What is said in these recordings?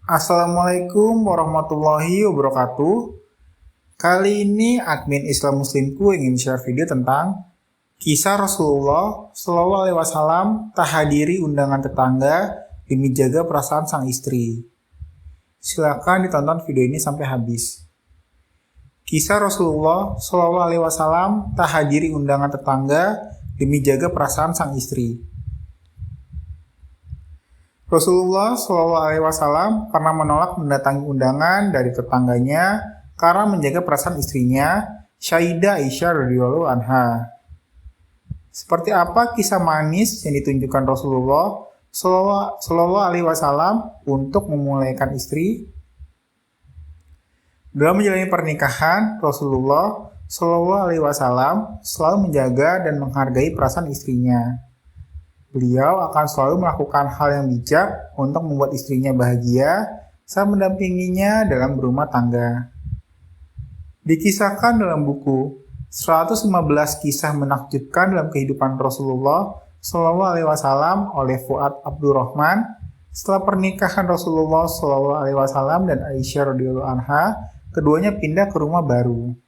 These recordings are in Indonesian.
Assalamualaikum warahmatullahi wabarakatuh. Kali ini admin Islam Muslimku ingin share video tentang kisah Rasulullah Shallallahu Alaihi Wasallam tak hadiri undangan tetangga demi jaga perasaan sang istri. Silakan ditonton video ini sampai habis. Kisah Rasulullah Shallallahu Alaihi Wasallam tak hadiri undangan tetangga demi jaga perasaan sang istri. Rasulullah Shallallahu Alaihi Wasallam pernah menolak mendatangi undangan dari tetangganya karena menjaga perasaan istrinya, Sayyidah Aisyah radhiyallahu anha. Seperti apa kisah manis yang ditunjukkan Rasulullah Shallallahu Alaihi Wasallam untuk memuliakan istri? Dalam menjalani pernikahan, Rasulullah Shallallahu Alaihi Wasallam selalu menjaga dan menghargai perasaan istrinya. Beliau akan selalu melakukan hal yang bijak untuk membuat istrinya bahagia saat mendampinginya dalam berumah tangga. Dikisahkan dalam buku 115 kisah menakjubkan dalam kehidupan Rasulullah Shallallahu Alaihi Wasallam oleh Fuad Abdurrahman, setelah pernikahan Rasulullah Shallallahu Alaihi Wasallam dan Aisyah radhiyallahu anha, keduanya pindah ke rumah baru.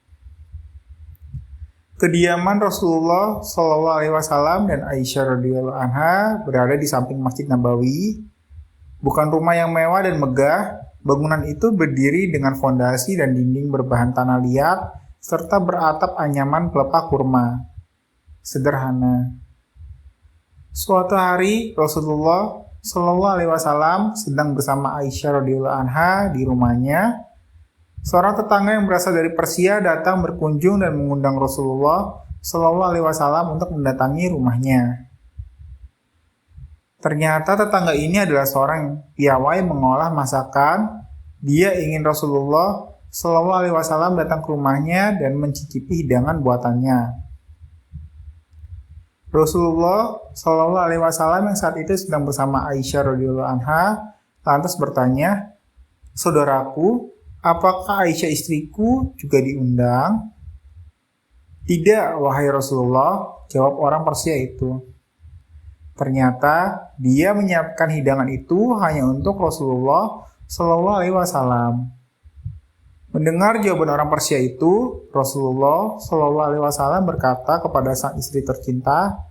Kediaman Rasulullah Shallallahu Alaihi Wasallam dan Aisyah radhiyallahu anha berada di samping Masjid Nabawi. Bukan rumah yang mewah dan megah, bangunan itu berdiri dengan fondasi dan dinding berbahan tanah liat serta beratap anyaman pelepah kurma. Sederhana. Suatu hari Rasulullah Shallallahu Alaihi Wasallam sedang bersama Aisyah radhiyallahu anha di rumahnya. Seorang tetangga yang berasal dari Persia datang berkunjung dan mengundang Rasulullah Shallallahu Alaihi Wasallam untuk mendatangi rumahnya. Ternyata tetangga ini adalah seorang piawai mengolah masakan. Dia ingin Rasulullah Shallallahu Alaihi Wasallam datang ke rumahnya dan mencicipi hidangan buatannya. Rasulullah Shallallahu Alaihi Wasallam yang saat itu sedang bersama Aisyah radhiyallahu anha lantas bertanya, "Saudaraku, apakah Aisyah istriku juga diundang?" "Tidak, wahai Rasulullah," jawab orang Persia itu. Ternyata dia menyiapkan hidangan itu hanya untuk Rasulullah Shallallahu Alaihi Wasallam. Mendengar jawaban orang Persia itu, Rasulullah Shallallahu Alaihi Wasallam berkata kepada sang istri tercinta,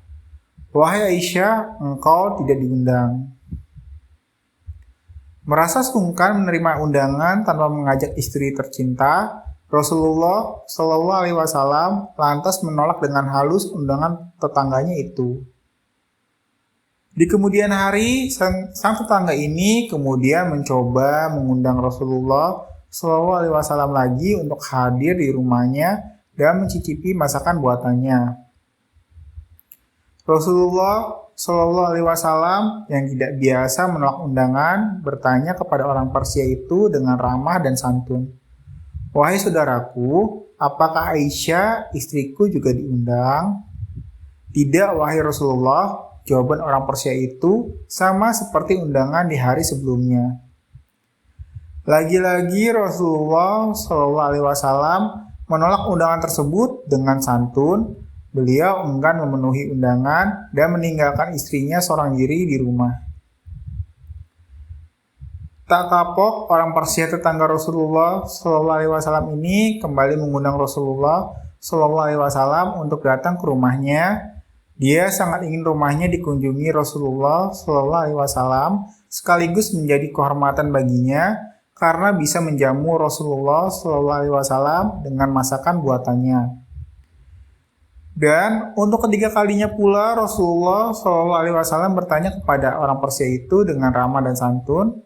"Wahai Aisyah, engkau tidak diundang." Merasa sungkan menerima undangan tanpa mengajak istri tercinta, Rasulullah Shallallahu Alaihi Wasallam lantas menolak dengan halus undangan tetangganya itu. Di kemudian hari, sang tetangga ini kemudian mencoba mengundang Rasulullah Shallallahu Alaihi Wasallam lagi untuk hadir di rumahnya dan mencicipi masakan buatannya. Rasulullah Shallallahu Alaihi Wasallam yang tidak biasa menolak undangan bertanya kepada orang Persia itu dengan ramah dan santun, "Wahai saudaraku, apakah Aisyah istriku juga diundang?" "Tidak, wahai Rasulullah," jawaban orang Persia itu sama seperti undangan di hari sebelumnya. Lagi-lagi Rasulullah Shallallahu Alaihi Wasallam menolak undangan tersebut dengan santun. Beliau enggan memenuhi undangan dan meninggalkan istrinya seorang diri di rumah. Tak kapok, orang Persia tetangga Rasulullah Shallallahu Alaihi Wasallam ini kembali mengundang Rasulullah Shallallahu Alaihi Wasallam untuk datang ke rumahnya. Dia sangat ingin rumahnya dikunjungi Rasulullah Shallallahu Alaihi Wasallam, sekaligus menjadi kehormatan baginya karena bisa menjamu Rasulullah Shallallahu Alaihi Wasallam dengan masakan buatannya. Dan untuk ketiga kalinya pula Rasulullah Shallallahu Alaihi Wasallam bertanya kepada orang Persia itu dengan ramah dan santun,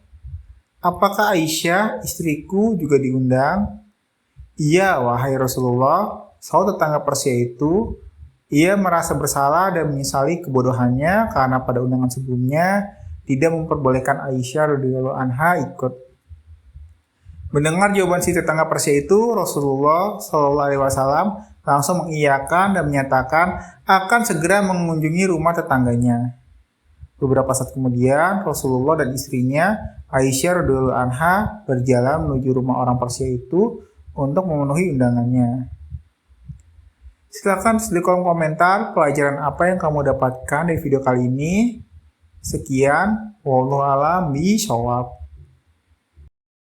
"Apakah Aisyah istriku juga diundang?" "Iya, wahai Rasulullah," sahut tetangga Persia itu. Ia merasa bersalah dan menyesali kebodohannya karena pada undangan sebelumnya tidak memperbolehkan Aisyah radhiyallahu anha ikut. Mendengar jawaban si tetangga Persia itu, Rasulullah Shallallahu Alaihi Wasallam langsung mengiyakan dan menyatakan akan segera mengunjungi rumah tetangganya. Beberapa saat kemudian, Rasulullah dan istrinya Aisyah radhiyallahu anha berjalan menuju rumah orang Persia itu untuk memenuhi undangannya. Silakan tulis di kolom komentar pelajaran apa yang kamu dapatkan dari video kali ini. Sekian, wallahu a'lam bishawab.